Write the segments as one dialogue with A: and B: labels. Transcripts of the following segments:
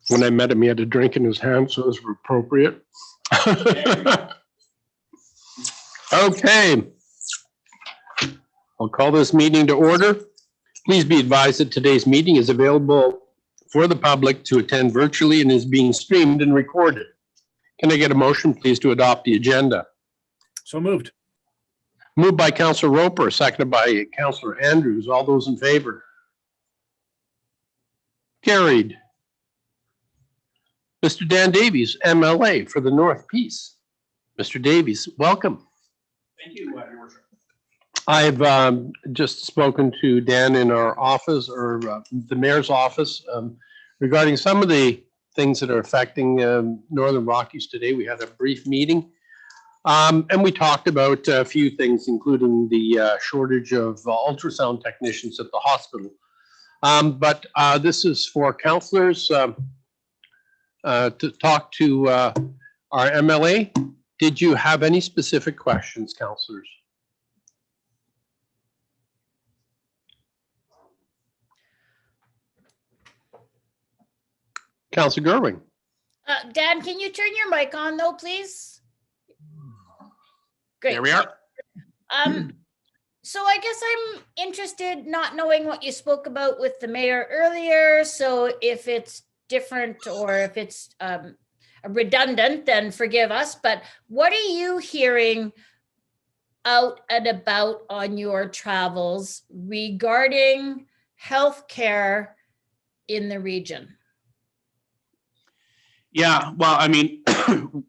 A: When I met him, he had a drink in his hand, so it was appropriate. Okay. I'll call this meeting to order. Please be advised that today's meeting is available for the public to attend virtually and is being streamed and recorded. Can I get a motion, please, to adopt the agenda?
B: So moved.
A: Moved by Councillor Roper, seconded by Councillor Andrews. All those in favor? Carried. Mr. Dan Davies, MLA for the North Peace. Mr. Davies, welcome.
B: Thank you, Your Worship.
A: I've just spoken to Dan in our office, or the mayor's office, regarding some of the things that are affecting Northern Rockies today. We had a brief meeting, and we talked about a few things, including the shortage of ultrasound technicians at the hospital. But this is for councillors to talk to our MLA. Did you have any specific questions, councillors? Councillor Gerwing.
C: Dan, can you turn your mic on though, please? Great.
B: There we are.
C: So I guess I'm interested, not knowing what you spoke about with the mayor earlier. So if it's different or if it's redundant, then forgive us. But what are you hearing out and about on your travels regarding healthcare in the region?
B: Yeah, well, I mean,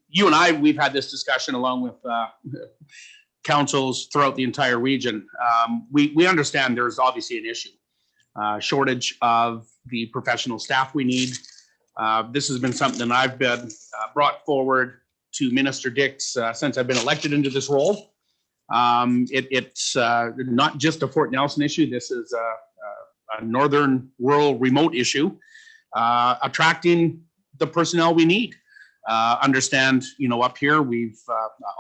B: you and I, we've had this discussion along with councils throughout the entire region. We understand there's obviously an issue, shortage of the professional staff we need. This has been something that I've been brought forward to Minister Dix since I've been elected into this role. It's not just a Fort Nelson issue. This is a northern rural remote issue, attracting the personnel we need. Understand, up here, we've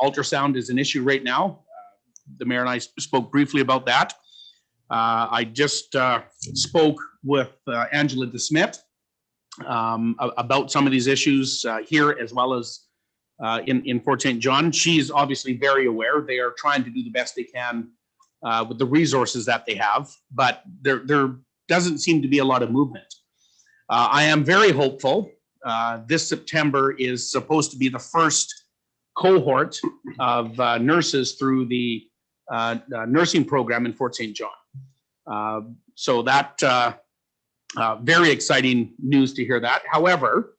B: ultrasound is an issue right now. The mayor and I spoke briefly about that. I just spoke with Angela DeSmit about some of these issues here, as well as in Fort St. John. She's obviously very aware. They are trying to do the best they can with the resources that they have, but there doesn't seem to be a lot of movement. I am very hopeful. This September is supposed to be the first cohort of nurses through the nursing program in Fort St. John. So that very exciting news to hear that. However,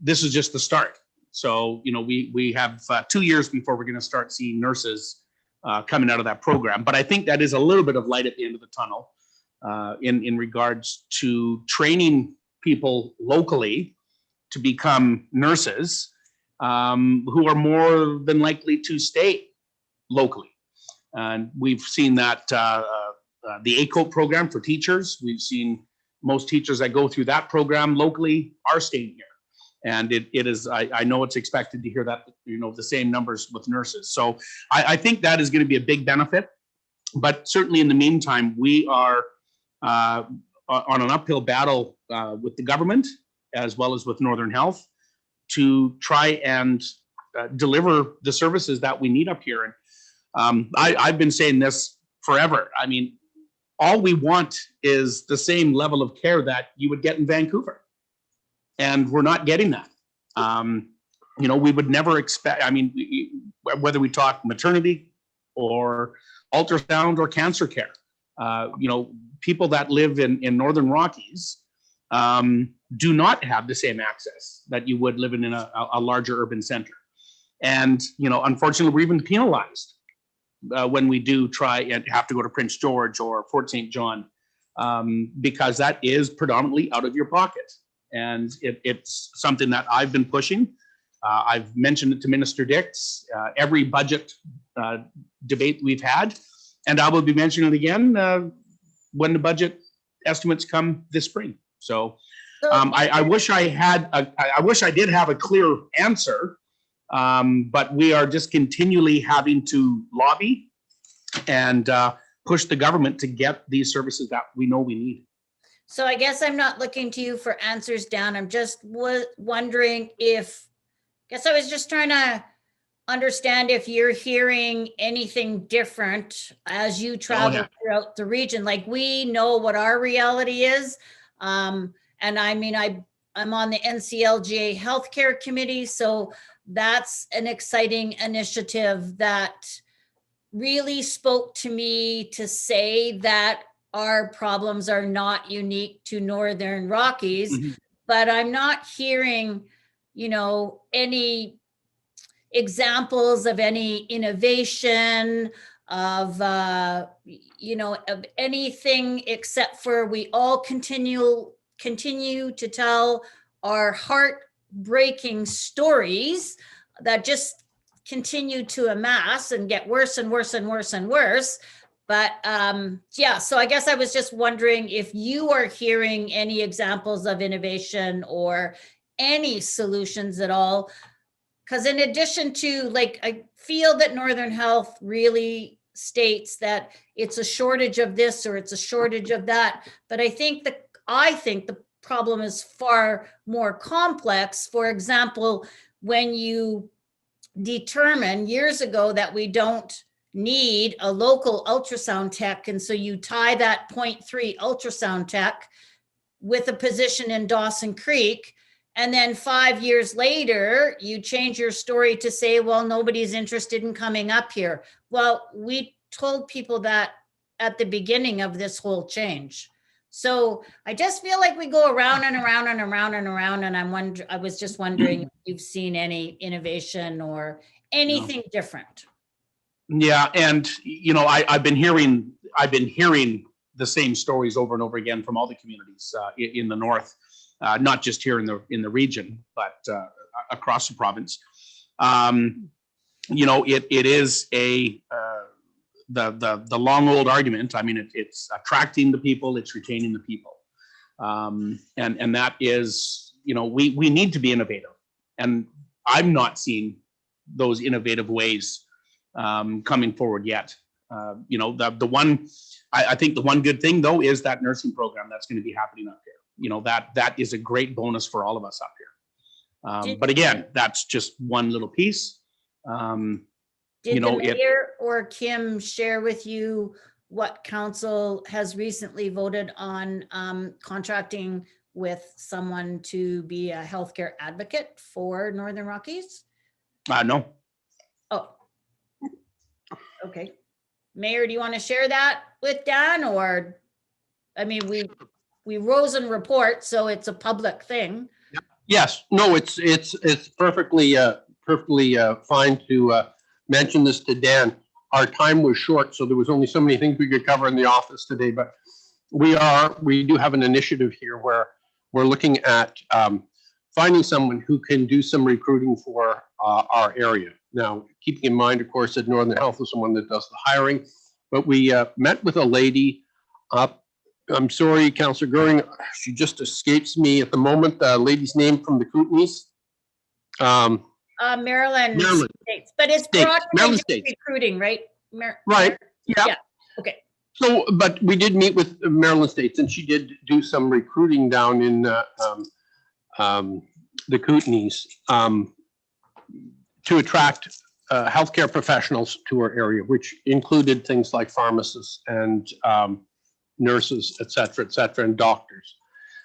B: this is just the start. So, we have 2 years before we're going to start seeing nurses coming out of that program. But I think that is a little bit of light at the end of the tunnel in regards to training people locally to become nurses who are more than likely to stay locally. And we've seen that the ACOPE program for teachers, we've seen most teachers that go through that program locally are staying here. And it is, I know it's expected to hear that, the same numbers with nurses. So I think that is going to be a big benefit. But certainly in the meantime, we are on an uphill battle with the government, as well as with Northern Health, to try and deliver the services that we need up here. And I've been saying this forever. I mean, all we want is the same level of care that you would get in Vancouver. And we're not getting that. We would never expect, whether we talk maternity or ultrasound or cancer care, people that live in Northern Rockies do not have the same access that you would living in a larger urban center. And, unfortunately, we're even penalized when we do try and have to go to Prince George or Fort St. John, because that is predominantly out of your pocket. And it's something that I've been pushing. I've mentioned it to Minister Dix, every budget debate we've had, and I will be mentioning it again when the budget estimates come this spring. So I wish I did have a clear answer, but we are just continually having to lobby and push the government to get these services that we know we need.
C: So I guess I'm not looking to you for answers, Dan. I'm just wondering if, guess I was just trying to understand if you're hearing anything different as you travel throughout the region. Like, we know what our reality is. And I mean, I'm on the NCLGA Healthcare Committee, so that's an exciting initiative that really spoke to me to say that our problems are not unique to Northern Rockies, but I'm not hearing, any examples of any innovation of of anything, except for we all continue to tell our heartbreaking stories that just continue to amass and get worse and worse and worse and worse. But yeah, so I guess I was just wondering if you are hearing any examples of innovation or any solutions at all. Because in addition to, like, I feel that Northern Health really states that it's a shortage of this or it's a shortage of that. But I think the problem is far more complex. For example, when you determine years ago that we don't need a local ultrasound tech, and so you tie that 0.3 ultrasound tech with a position in Dawson Creek, and then 5 years later, you change your story to say, well, nobody's interested in coming up here. Well, we told people that at the beginning of this whole change. So I just feel like we go around and around and around and around. And I was just wondering if you've seen any innovation or anything different.
B: Yeah, and I've been hearing the same stories over and over again from all the communities in the north, not just here in the region, but across the province. It is the long old argument. I mean, it's attracting the people, it's retaining the people, and that is, we need to be innovative, and I'm not seeing those innovative ways coming forward yet. I think the one good thing though is that nursing program that's going to be happening up here. That is a great bonus for all of us up here. But again, that's just one little piece.
C: Did the mayor or Kim share with you what council has recently voted on contracting with someone to be a healthcare advocate for Northern Rockies?
B: No.
C: Oh, okay. Mayor, do you want to share that with Dan? Or, I mean, we rose and report, so it's a public thing.
A: Yes, no, it's perfectly fine to mention this to Dan. Our time was short, so there was only so many things we could cover in the office today, but we do have an initiative here where we're looking at finding someone who can do some recruiting for our area. Now, keeping in mind, of course, that Northern Health is someone that does the hiring, but we met with a lady I'm sorry, Councillor Goering, she just escapes me at the moment. The lady's name from the Kootenays.
C: Maryland States, but it's broad recruiting, right?
A: Right.
C: Yeah. Okay.
A: So, but we did meet with Maryland States, and she did do some recruiting down in the Kootenays to attract healthcare professionals to our area, which included things like pharmacists and nurses, et cetera, and doctors.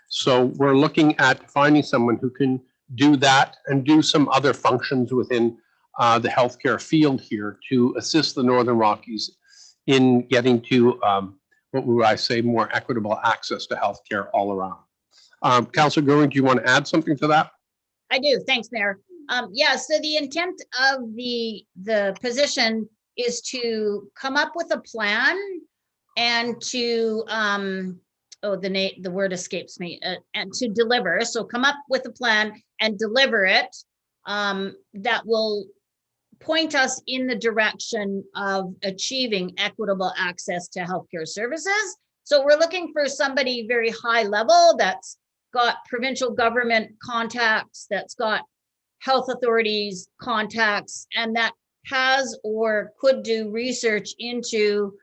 A: So we're looking at finding someone who can do that and do some other functions within the healthcare field here to assist the Northern Rockies in getting to what would I say, more equitable access to healthcare all around. Councillor Goering, do you want to add something to that?
C: I do. Thanks, Mayor. Yeah, so the intent of the position is to come up with a plan and to the word escapes me, and to deliver. So come up with a plan and deliver it that will point us in the direction of achieving equitable access to healthcare services. So we're looking for somebody very high level that's got provincial government contacts, that's got health authorities contacts, and that has or could do research into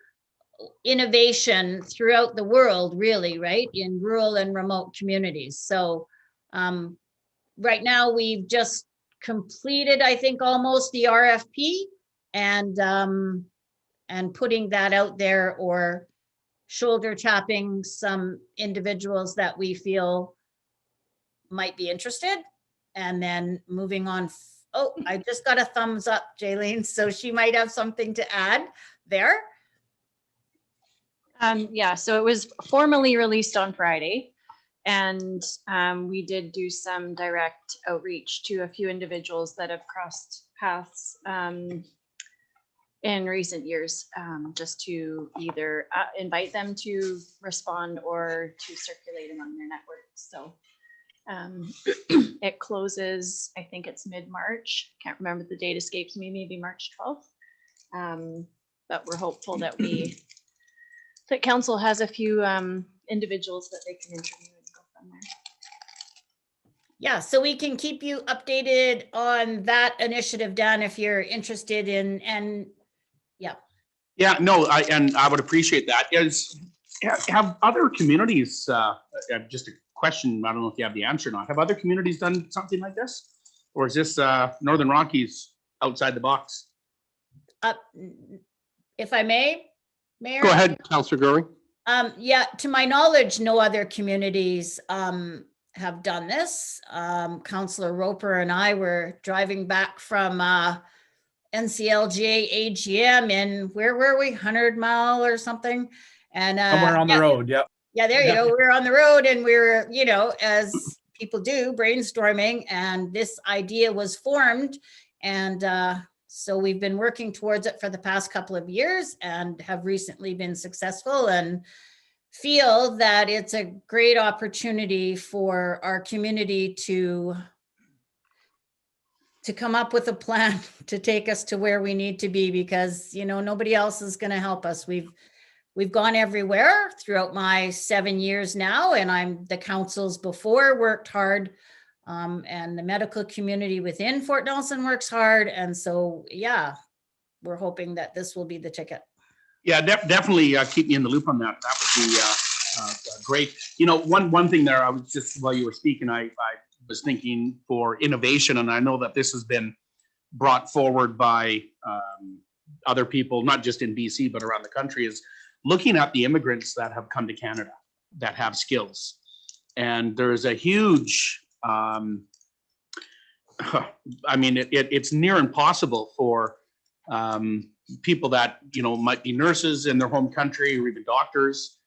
C: innovation throughout the world, really, right? In rural and remote communities. So right now we've just completed, I think, almost the RFP and putting that out there, or shoulder tapping some individuals that we feel might be interested, and then moving on. Oh, I just got a thumbs up, Jaylene, so she might have something to add there.
D: Yeah, so it was formally released on Friday, and we did do some direct outreach to a few individuals that have crossed paths in recent years, just to either invite them to respond or to circulate among their networks. So it closes, I think it's mid-March. Can't remember, the date escapes me, maybe March 12th. But we're hopeful that that council has a few individuals that they can interview and go from there.
C: Yeah, so we can keep you updated on that initiative, Dan, if you're interested in, and yeah.
B: Yeah, no, I would appreciate that. Have other communities, just a question, I don't know if you have the answer or not, have other communities done something like this? Or is this Northern Rockies outside the box?
C: If I may, Mayor?
A: Go ahead, Councillor Goring.
C: Yeah, to my knowledge, no other communities have done this. Councillor Roper and I were driving back from NCLGA AGM in, where were we, 100 Mile or something? And
E: somewhere on the road, yep.
C: yeah, there you go. We were on the road and we were, you know, as people do, brainstorming, and this idea was formed. And so we've been working towards it for the past couple of years and have recently been successful, and feel that it's a great opportunity for our community to come up with a plan to take us to where we need to be, because, you know, nobody else is going to help us. We've gone everywhere throughout my 7 years now, and the councils before worked hard, and the medical community within Fort Nelson works hard. And so, yeah, we're hoping that this will be the ticket.
B: Yeah, definitely keep me in the loop on that. That would be great. You know, one thing there, I was just, while you were speaking, I was thinking for innovation, and I know that this has been brought forward by other people, not just in BC, but around the country, is looking at the immigrants that have come to Canada that have skills. And there's a huge, I mean, it's near impossible for people that, you know, might be nurses in their home country, or even doctors,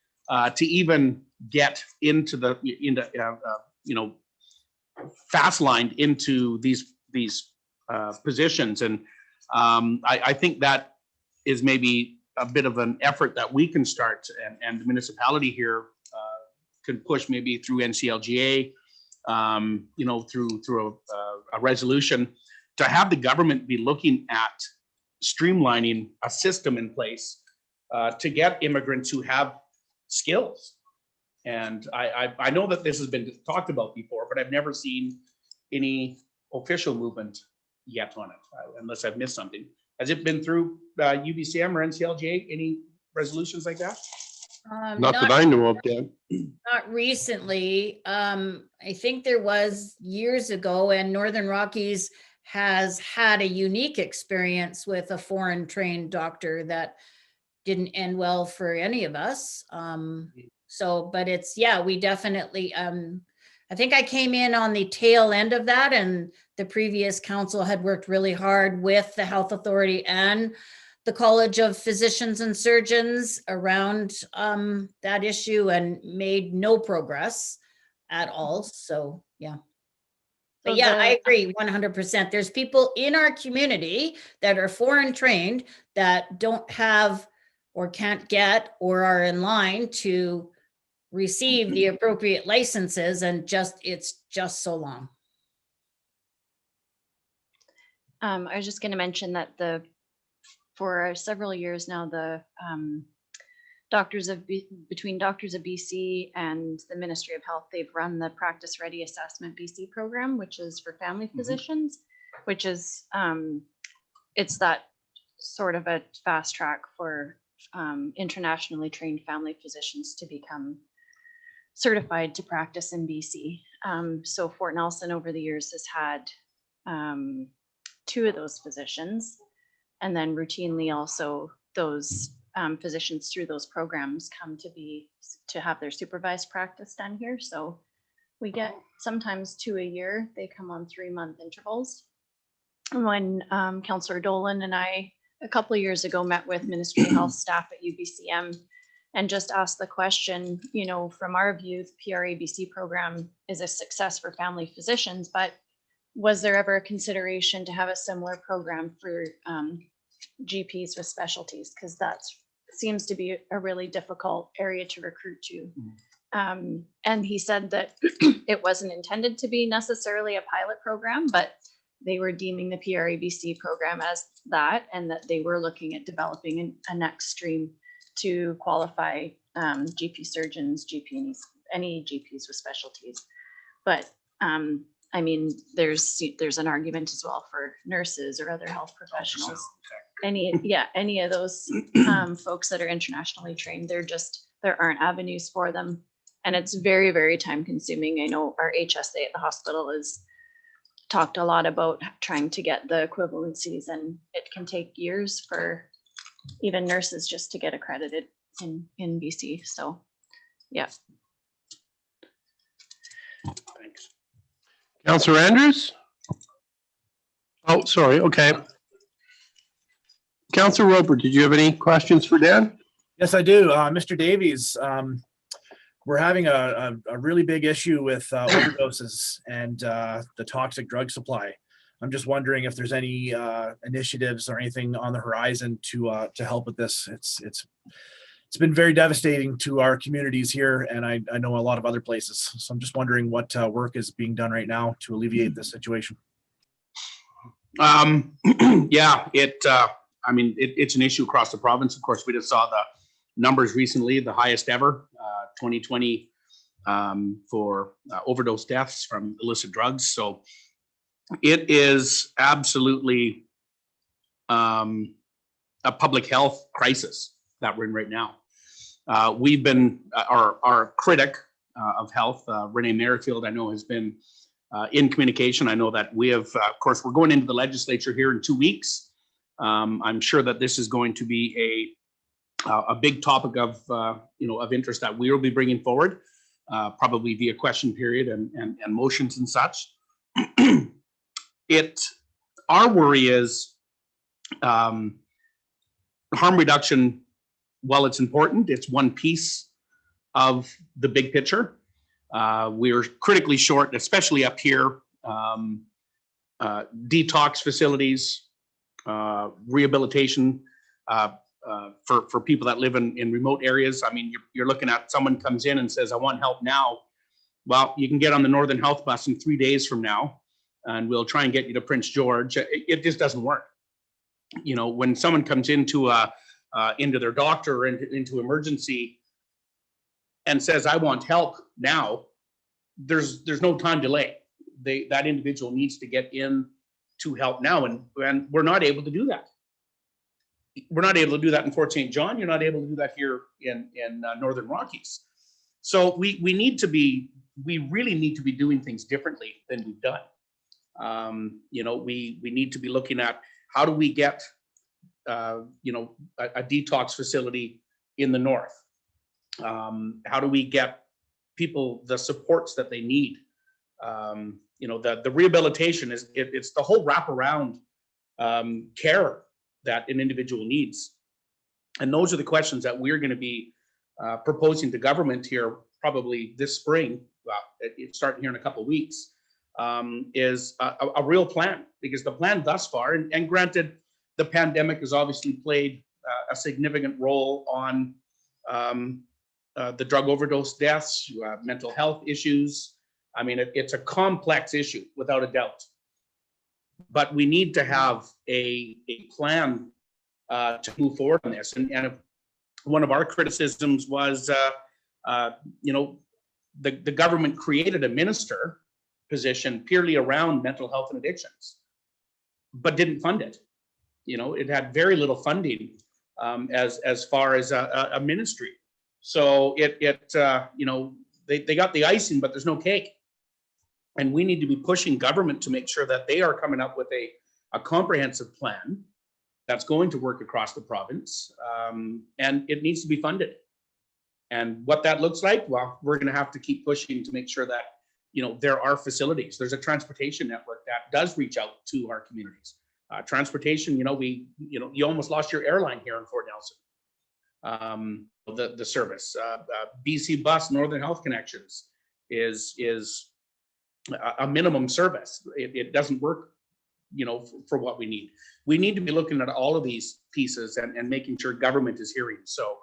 B: to even get into the, you know, fast lined into these positions. And I think that is maybe a bit of an effort that we can start, and the municipality here can push, maybe through NCLGA, you know, through a resolution, to have the government be looking at streamlining a system in place to get immigrants who have skills. And I know that this has been talked about before, but I've never seen any official movement yet on it, unless I've missed something. Has it been through UBCM or NCLGA? Any resolutions like that?
A: Not that I know of, Dan.
C: Not recently. I think there was years ago, and Northern Rockies has had a unique experience with a foreign trained doctor that didn't end well for any of us. So, but it's, yeah, we definitely, I think I came in on the tail end of that, and the previous council had worked really hard with the health authority and the College of Physicians and Surgeons around that issue, and made no progress at all. So, yeah. But yeah, I agree 100%. There's people in our community that are foreign trained that don't have or can't get or are in line to receive the appropriate licenses, and it's just so long.
D: I was just going to mention that for several years now, the between Doctors of BC and the Ministry of Health, they've run the Practice Ready Assessment BC program, which is for family physicians, which is it's that sort of a fast track for internationally trained family physicians to become certified to practice in BC. So Fort Nelson over the years has had 2 of those physicians, and then routinely also those physicians through those programs come to have their supervised practice done here. So we get sometimes 2 a year. They come on 3-month intervals. When Councillor Dolan and I a couple of years ago met with Ministry of Health staff at UBCM and just asked the question, you know, from our view, the PRABC program is a success for family physicians, but was there ever a consideration to have a similar program for GPs with specialties? Because that seems to be a really difficult area to recruit to. And he said that it wasn't intended to be necessarily a pilot program, but they were deeming the PRABC program as that, and that they were looking at developing a next stream to qualify GP surgeons, GPs, any GPs with specialties. But I mean, there's an argument as well for nurses or other health professionals. Any of those folks that are internationally trained, there aren't avenues for them. And it's very, very time consuming. I know our HSA at the hospital has talked a lot about trying to get the equivalencies, and it can take years for even nurses just to get accredited in BC. So, yeah.
B: Thanks.
A: Councillor Andrews? Oh, sorry. Okay. Councillor Roper, did you have any questions for Dan?
E: Yes, I do. Mr. Davies, we're having a really big issue with overdoses and the toxic drug supply. I'm just wondering if there's any initiatives or anything on the horizon to help with this. It's been very devastating to our communities here, and I know a lot of other places. So I'm just wondering what work is being done right now to alleviate this situation.
B: Yeah, I mean, it's an issue across the province. Of course, we just saw the numbers recently, the highest ever, 2020 for overdose deaths from illicit drugs. So it is absolutely a public health crisis that we're in right now. We've been, our critic of health, Renee Merrifield, I know has been in communication. I know that we have, of course, we're going into the legislature here in 2 weeks. I'm sure that this is going to be a big topic of of interest that we will be bringing forward, probably via question period and motions and such. Our worry is harm reduction. While it's important, it's one piece of the big picture. We're critically short, especially up here. Detox facilities, rehabilitation for people that live in remote areas. I mean, you're looking at someone comes in and says, I want help now. Well, you can get on the Northern Health bus in 3 days from now, and we'll try and get you to Prince George. It just doesn't work. You know, when someone comes into their doctor or into emergency and says, I want help now, there's no time delay. That individual needs to get in to help now, and we're not able to do that. We're not able to do that in Fort St. John. You're not able to do that here in Northern Rockies. So we really need to be doing things differently than we've done. We need to be looking at how do we get a detox facility in the north? How do we get people the supports that they need? The rehabilitation it's the whole wraparound care that an individual needs. And those are the questions that we're going to be proposing to government here probably this spring. Well, it's starting here in a couple of weeks, is a real plan, because the plan thus far, and granted, the pandemic has obviously played a significant role on the drug overdose deaths, mental health issues. I mean, it's a complex issue without a doubt. But we need to have a plan to move forward on this. And if one of our criticisms was, the government created a minister position purely around mental health and addictions, but didn't fund it. It had very little funding as far as a ministry. So they got the icing, but there's no cake. And we need to be pushing government to make sure that they are coming up with a comprehensive plan that's going to work across the province, and it needs to be funded. And what that looks like, well, we're going to have to keep pushing to make sure that there are facilities. There's a transportation network that does reach out to our communities. Transportation, you almost lost your airline here in Fort Nelson. The service, BC Bus, Northern Health Connections is a minimum service. It doesn't work, for what we need. We need to be looking at all of these pieces and making sure government is hearing. So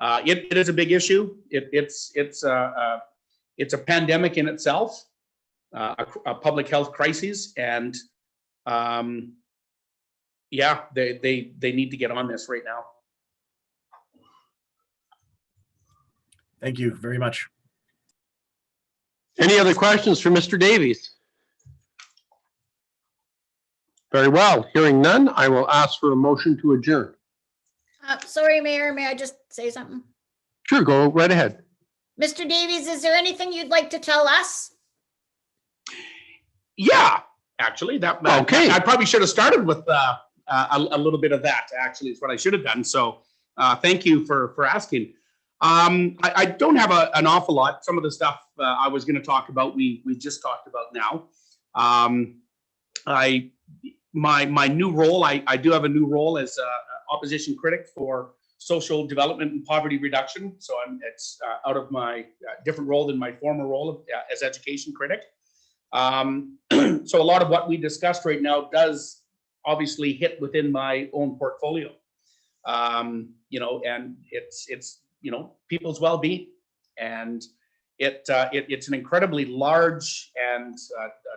B: it is a big issue. It's a pandemic in itself, a public health crisis, and they need to get on this right now.
E: Thank you very much.
A: Any other questions for Mr. Davies? Very well. Hearing none, I will ask for a motion to adjourn.
C: Sorry, Mayor, may I just say something?
A: Sure, go right ahead.
C: Mr. Davies, is there anything you'd like to tell us?
B: Yeah, actually,
A: Okay.
B: I probably should have started with a little bit of that. Actually, is what I should have done. So, thank you for asking. I don't have an awful lot. Some of the stuff I was going to talk about, we just talked about now. My new role, I do have a new role as opposition critic for social development and poverty reduction. So it's out of my different role than my former role as education critic. So a lot of what we discussed right now does obviously hit within my own portfolio. And it's people's well-being, and it's an incredibly large and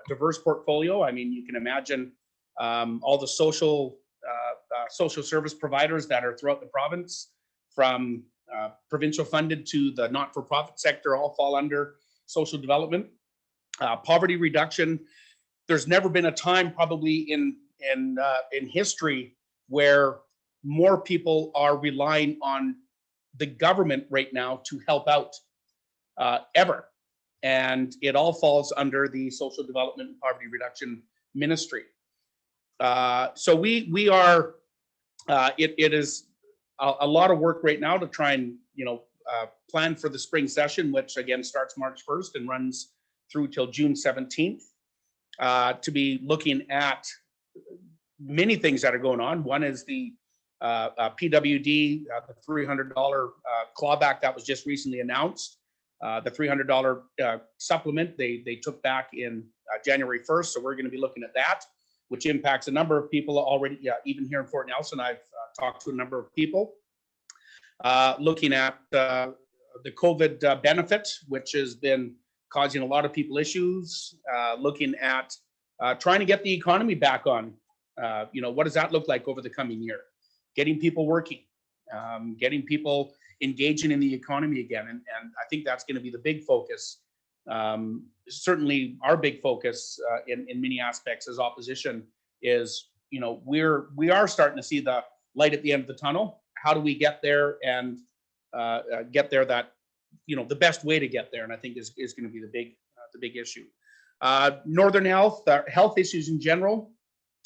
B: diverse portfolio. I mean, you can imagine all the social service providers that are throughout the province, from provincial funded to the not-for-profit sector, all fall under social development. Poverty reduction. There's never been a time, probably in history, where more people are relying on the government right now to help out ever. And it all falls under the social development and poverty reduction ministry. So we are, it is a lot of work right now to try and, plan for the spring session, which again starts March 1st and runs through till June 17th, to be looking at many things that are going on. One is the PWD, the $300 clawback that was just recently announced. The $300 supplement they took back in January 1st. So we're going to be looking at that, which impacts a number of people already. Even here in Fort Nelson, I've talked to a number of people. Looking at the COVID benefit, which has been causing a lot of people issues. Looking at trying to get the economy back on. What does that look like over the coming year? Getting people working, getting people engaging in the economy again. And I think that's going to be the big focus. Certainly our big focus in many aspects as opposition is, we are starting to see the light at the end of the tunnel. How do we get there and get there the best way to get there? And I think is going to be the big issue. Northern Health, health issues in general.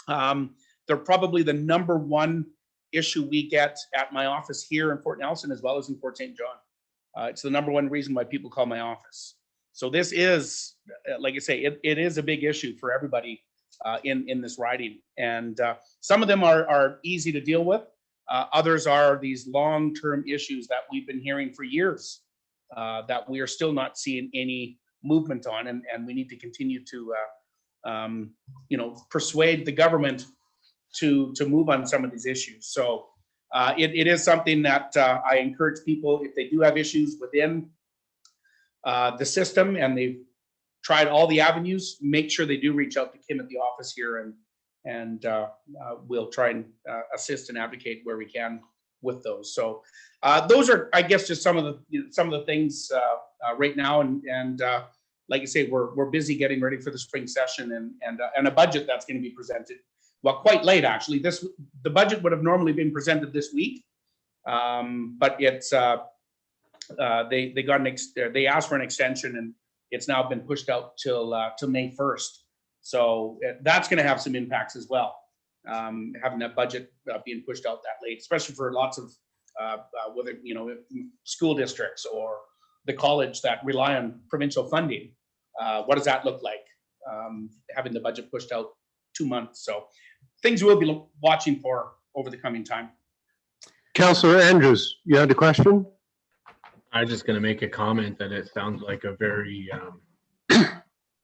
B: They're probably the number one issue we get at my office here in Fort Nelson, as well as in Fort St. John. It's the number one reason why people call my office. So this is, like I say, it is a big issue for everybody in this riding. And some of them are easy to deal with. Others are these long-term issues that we've been hearing for years that we are still not seeing any movement on. And we need to continue to, persuade the government to move on some of these issues. So it is something that I encourage people, if they do have issues within the system and they've tried all the avenues, make sure they do reach out to Kim at the office here, and we'll try and assist and advocate where we can with those. So those are, I guess, just some of the things right now. And like I say, we're busy getting ready for the spring session and a budget that's going to be presented. Well, quite late actually. The budget would have normally been presented this week, But it's they got they asked for an extension, and it's now been pushed out till May 1st. So that's going to have some impacts as well. Having that budget being pushed out that late, especially for lots of whether school districts or the college that rely on provincial funding. What does that look like? Having the budget pushed out 2 months. So things we'll be watching for over the coming time.
A: Councillor Andrews, you had a question?
F: I was just going to make a comment that it sounds like a very, I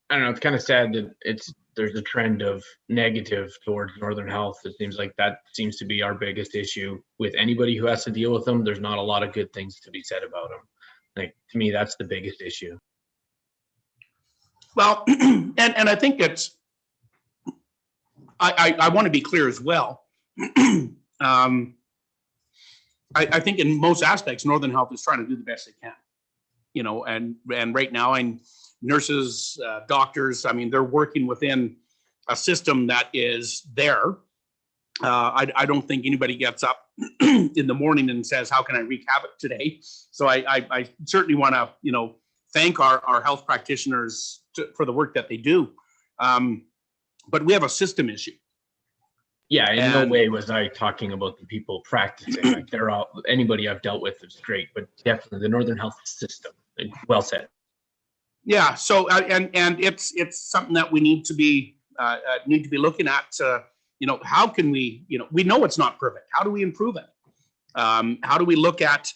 F: don't know, it's kind of sad that there's a trend of negative towards Northern Health. It seems like that seems to be our biggest issue with anybody who has to deal with them. There's not a lot of good things to be said about them. Like, to me, that's the biggest issue.
B: Well, and I think it's, I want to be clear as well. I think in most aspects, Northern Health is trying to do the best they can, and right now, nurses, doctors, they're working within a system that is there. I don't think anybody gets up in the morning and says, how can I wreak havoc today? So I certainly want to, thank our health practitioners for the work that they do. But we have a system issue.
F: Yeah, in no way was I talking about the people practicing. Like, they're all, anybody I've dealt with is great, but definitely the Northern Health system. Well said. Yeah.
B: So and it's something that we need to be looking at. How can we? We know it's not perfect. How do we improve it? How do we look at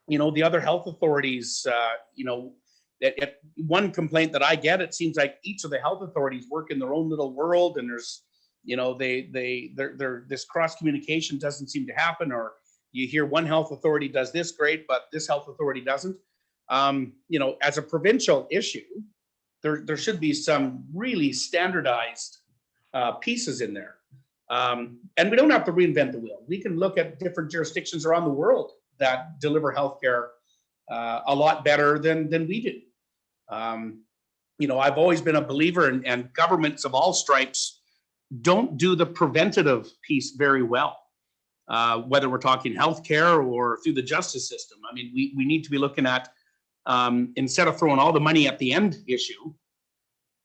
B: the other health authorities? One complaint that I get, it seems like each of the health authorities work in their own little world, and there's this cross communication doesn't seem to happen, or you hear one health authority does this great, but this health authority doesn't. As a provincial issue, there should be some really standardized pieces in there. And we don't have to reinvent the wheel. We can look at different jurisdictions around the world that deliver healthcare a lot better than we do. I've always been a believer, and governments of all stripes don't do the preventative piece very well, whether we're talking healthcare or through the justice system. We need to be looking at, instead of throwing all the money at the end issue,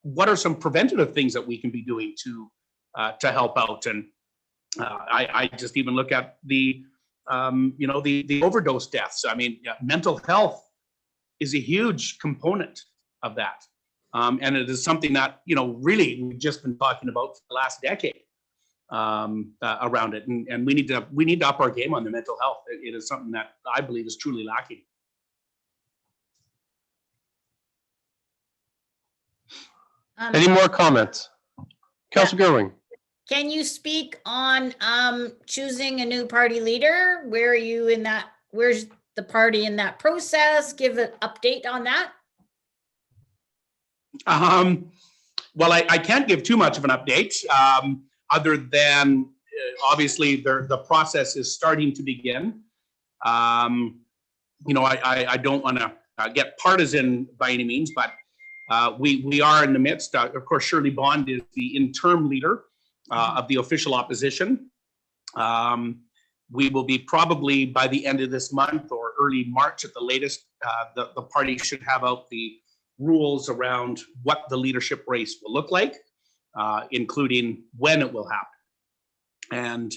B: what are some preventative things that we can be doing to help out? And I just even look at the overdose deaths. Mental health is a huge component of that. And it is something that, really we've just been talking about for the last decade around it. And we need to up our game on the mental health. It is something that I believe is truly lacking.
A: Any more comments? Councillor Gerwing.
C: Can you speak on choosing a new party leader? Where are you in that? Where's the party in that process? Give an update on that.
B: Well, I can't give too much of an update, other than obviously the process is starting to begin. I don't want to get partisan by any means, but we are in the midst. Of course, Shirley Bond is the interim leader of the official opposition. We will be probably by the end of this month or early March at the latest. The party should have out the rules around what the leadership race will look like, including when it will happen. And,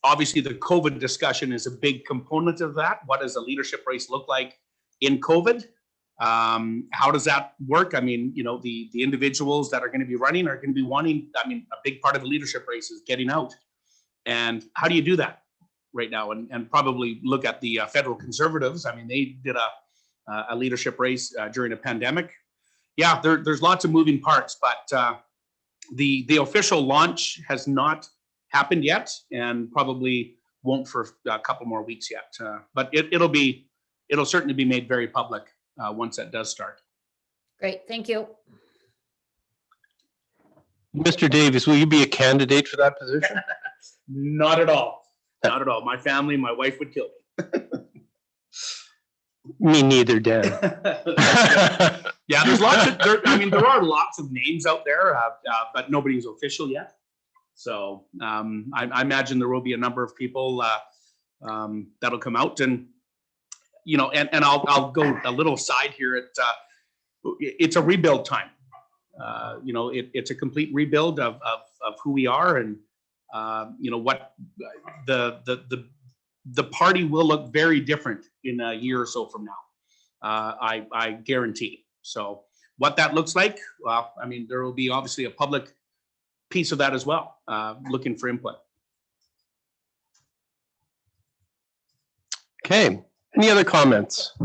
B: obviously the COVID discussion is a big component of that. What does a leadership race look like in COVID? How does that work? The individuals that are going to be running are going to be wanting, a big part of the leadership race is getting out. And how do you do that right now? And probably look at the federal Conservatives. They did a leadership race during a pandemic. Yeah, there's lots of moving parts, but the official launch has not happened yet, and probably won't for a couple more weeks yet. But it'll certainly be made very public once that does start.
C: Great, thank you.
A: Mr. Davies, will you be a candidate for that position?
B: Not at all. Not at all. My family, my wife would kill me.
A: Me neither, Dan.
B: Yeah, there's lots of, there are lots of names out there, but nobody's official yet. So I imagine there will be a number of people that'll come out and, you know, and I'll go a little side here. It's a rebuild time. You know, it's a complete rebuild of who we are, and you know what the party will look very different in a year or so from now. I guarantee. So what that looks like, well, I mean, there will be obviously a public piece of that as well, looking for input.
A: Okay, any other comments?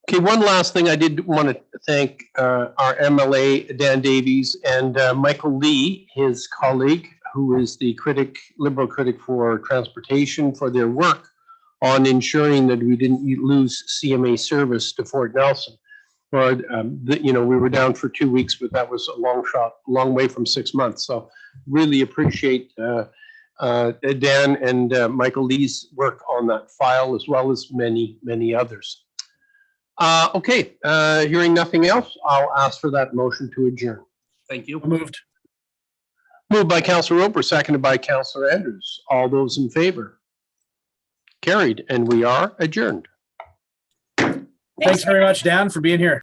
A: Okay, one last thing, I did want to thank our MLA, Dan Davies, and Michael Lee, his colleague, who is the Liberal critic for transportation, for their work on ensuring that we didn't lose CMA service to Fort Nelson. Or, you know, we were down for 2 weeks, but that was a long shot, a long way from 6 months. So really appreciate Dan and Michael Lee's work on that file, as well as many, many others. Okay, hearing nothing else, I'll ask for that motion to adjourn.
B: Thank you.
E: Moved.
A: Moved by Councillor Roper, seconded by Councillor Andrews. All those in favor? Carried, and we are adjourned.
E: Thanks very much, Dan, for being here.